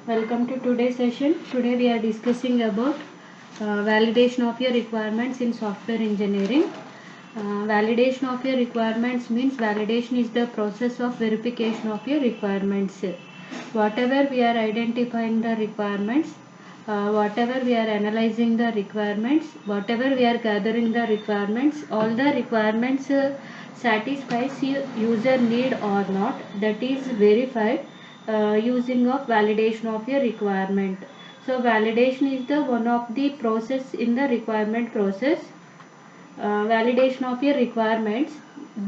Welcome to today's session. Today we are discussing about validation of your requirements in software engineering. Validation of your requirements means validation is the process of verification of your requirements. Whatever we are identifying the requirements, whatever we are analyzing the requirements, whatever we are gathering the requirements, all the requirements satisfies user need or not, that is verified using of validation of your requirement. So validation is the one of the process in the requirement process. Validation of your requirements.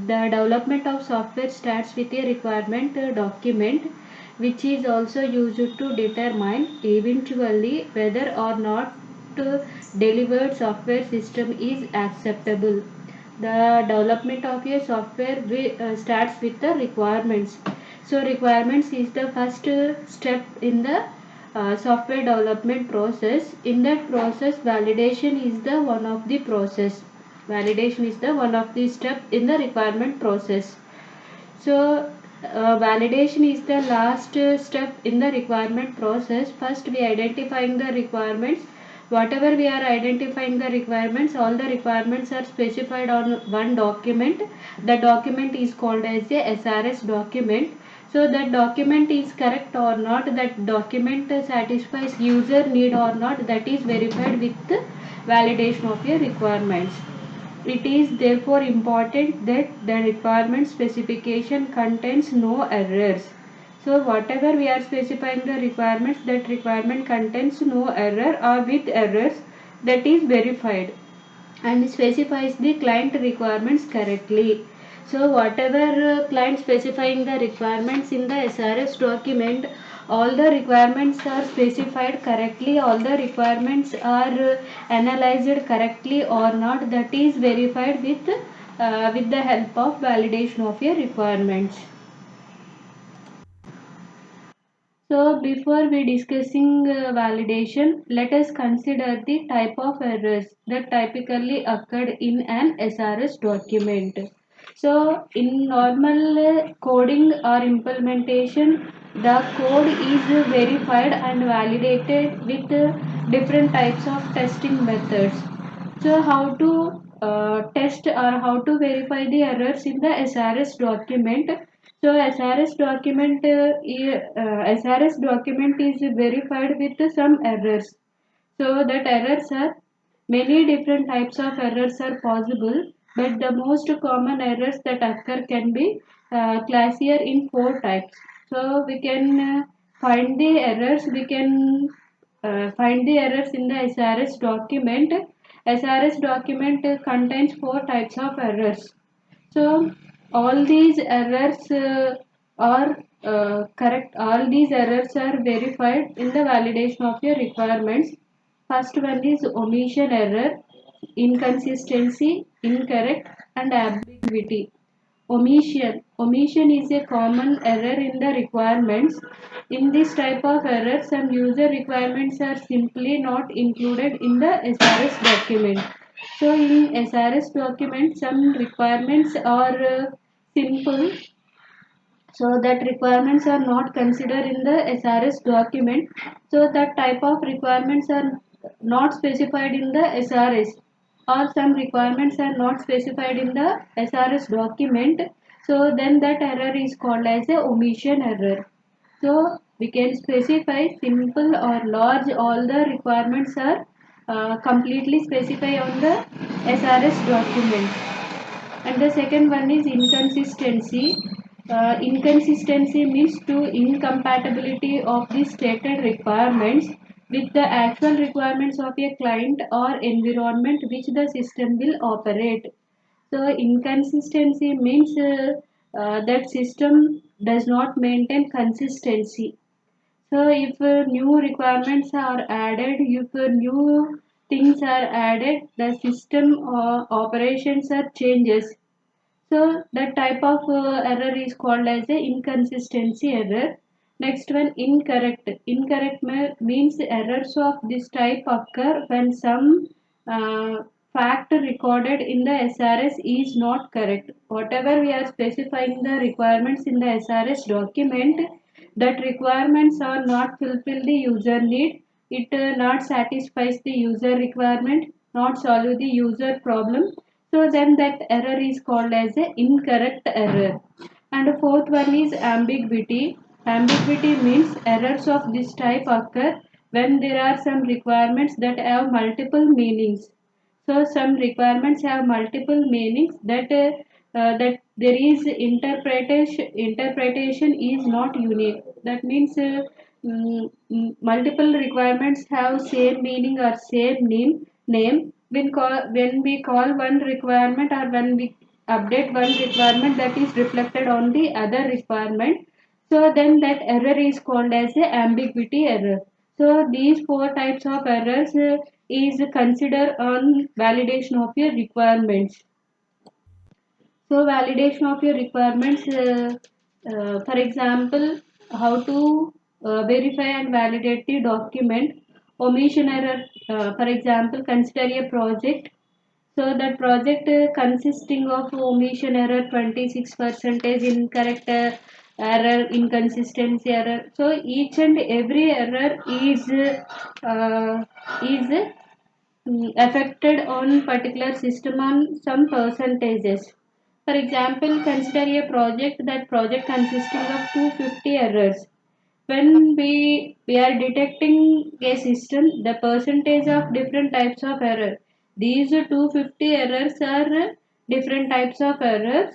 The development of software starts with a requirement document, which is also used to determine eventually whether or not delivered software system is acceptable. The development of a software starts with the requirements. So requirements is the first step in the software development process. In that process, validation is the one of the process. Validation is the one of the step in the requirement process. So validation is the last step in the requirement process. First we identifying the requirements. Whatever we are identifying the requirements, all the requirements are specified on one document. The document is called as a SRS document. So that document is correct or not, that document satisfies user need or not, that is verified with validation of your requirements. It is therefore important that the requirement specification contains no errors. So whatever we are specifying the requirements, that requirement contains no error or with errors, that is verified and specifies the client requirements correctly. So whatever client specifying the requirements in the SRS document, all the requirements are specified correctly, all the requirements are analyzed correctly or not, that is verified with the help of validation of your requirements. So before we discussing validation, let us consider the type of errors that typically occurred in an SRS document. So in normal coding or implementation, the code is verified and validated with different types of testing methods. So how to test or how to verify the errors in the SRS document? So SRS document is verified with some errors. So that errors are many different types of errors are possible, but the most common errors that occur can be classified in four types. So we can find the errors. We can find the errors in the SRS document. SRS document contains four types of errors. So all these errors are correct. All these errors are verified in the validation of your requirements. First one is omission error, inconsistency, incorrect, and ambiguity. Omission is a common error in the requirements. In this type of error, some user requirements are simply not included in the SRS document. So in SRS document, some requirements are simple, so that requirements are not considered in the SRS document. So that type of requirements are not specified in the SRS, or some requirements are not specified in the SRS document. So then that error is called as a omission error. So we can specify simple or large, all the requirements are completely specified on the SRS document. And the second one is inconsistency. Inconsistency means to incompatibility of the stated requirements with the actual requirements of a client or environment which the system will operate. So inconsistency means that system does not maintain consistency. So if new requirements are added, if new things are added, the system operations are changes. So that type of error is called as a inconsistency error. Next one, incorrect. Incorrect means errors of this type occur when some uh, fact recorded in the SRS is not correct. Whatever we are specifying the requirements in the SRS document, that requirements are not fulfill the user need, it not satisfies the user requirement, not solve the user problem, so then that error is called as a incorrect error. And the fourth one is ambiguity. Ambiguity means errors of this type occur when there are some requirements that have multiple meanings. So some requirements have multiple meanings, that there is interpretation is not unique. That means multiple requirements have same meaning or same name. When we call one requirement, or when we update one requirement, that is reflected on the other requirement, so then that error is called as a ambiguity error. So these four types of errors is considered on validation of your requirements. So validation of your requirements, for example, how to verify and validate the document. Omission error, for example, consider a project. So that project consisting of omission error 26 percentage, incorrect error, inconsistency error. So each and every error is affected on particular system on some percentages. For example, consider a project, that project consisting of 250 errors. When we are detecting a system, the percentage of different types of error. These 250 errors are different types of errors,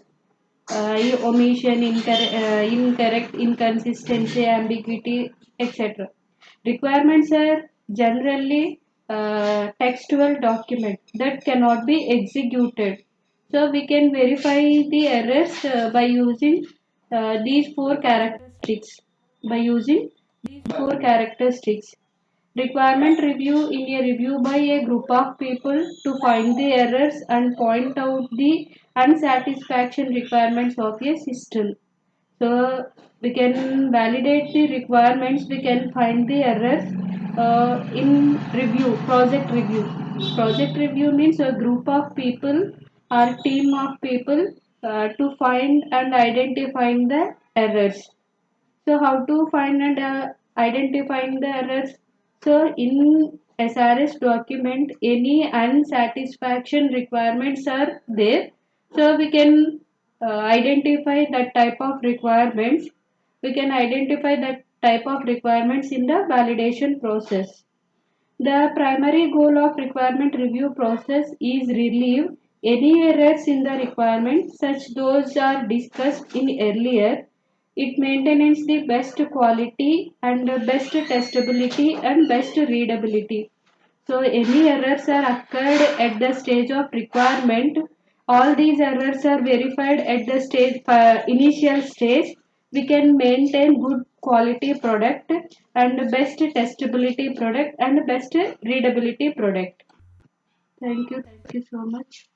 omission, incorrect, inconsistency, ambiguity, etc. Requirements are generally textual document that cannot be executed. So we can verify the errors by using these four characteristics. By using these four characteristics. Requirement review in a review by a group of people to find the errors and point out the unsatisfaction requirements of a system. So we can validate the requirements, we can find the errors in review, project review. Project review means a group of people or team of people to find and identifying the errors. So how to find and identifying the errors? So in SRS document, any unsatisfaction requirements are there. So we can identify that type of requirements. We can identify that type of requirements in the validation process. The primary goal of requirement review process is relieve any errors in the requirement, such those are discussed in earlier. It maintains the best quality and best testability and best readability. So any errors are occurred at the stage of requirement. All these errors are verified at the stage initial stage. We can maintain good quality product and best testability product and best readability product. Thank you. Thank you so much.